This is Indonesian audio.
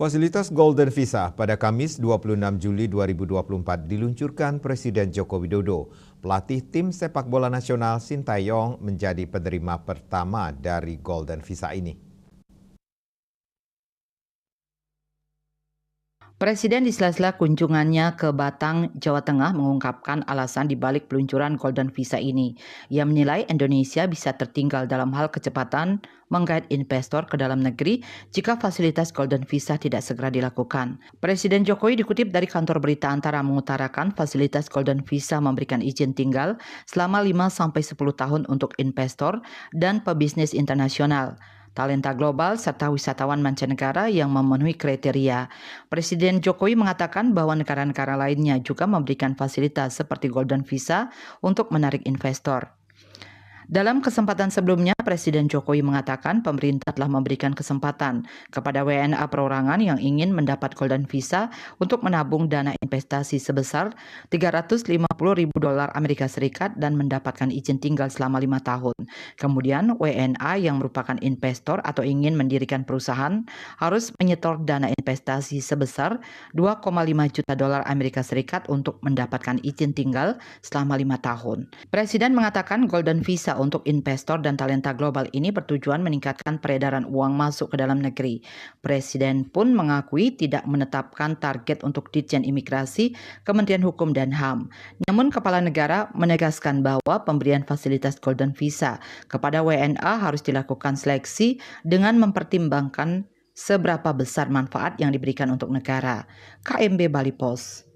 Fasilitas Golden Visa pada Kamis 26 Juli 2024 diluncurkan Presiden Joko Widodo. Pelatih tim sepak bola nasional Sintayong menjadi penerima pertama dari Golden Visa ini. Presiden di sela-sela kunjungannya ke Batang, Jawa Tengah mengungkapkan alasan dibalik peluncuran Golden Visa ini. Ia menilai Indonesia bisa tertinggal dalam hal kecepatan menggait investor ke dalam negeri jika fasilitas Golden Visa tidak segera dilakukan. Presiden Jokowi dikutip dari kantor berita Antara mengutarakan fasilitas Golden Visa memberikan izin tinggal selama 5-10 tahun untuk investor dan pebisnis internasional, talenta global, serta wisatawan mancanegara yang memenuhi kriteria. Presiden Jokowi mengatakan bahwa negara-negara lainnya juga memberikan fasilitas seperti Golden Visa untuk menarik investor. Dalam kesempatan sebelumnya, Presiden Jokowi mengatakan pemerintah telah memberikan kesempatan kepada WNA perorangan yang ingin mendapat Golden Visa untuk menabung dana investasi sebesar $350.000 Amerika Serikat dan mendapatkan izin tinggal selama 5 tahun. Kemudian, WNA yang merupakan investor atau ingin mendirikan perusahaan harus menyetor dana investasi sebesar $2,5 juta Amerika Serikat untuk mendapatkan izin tinggal selama 5 tahun. Presiden mengatakan Golden Visa untuk investor dan talenta global ini bertujuan meningkatkan peredaran uang masuk ke dalam negeri. Presiden pun mengakui tidak menetapkan target untuk Ditjen Imigrasi, Kementerian Hukum dan HAM. Namun kepala negara menegaskan bahwa pemberian fasilitas Golden Visa kepada WNA harus dilakukan seleksi dengan mempertimbangkan seberapa besar manfaat yang diberikan untuk negara. KMB Bali Pos.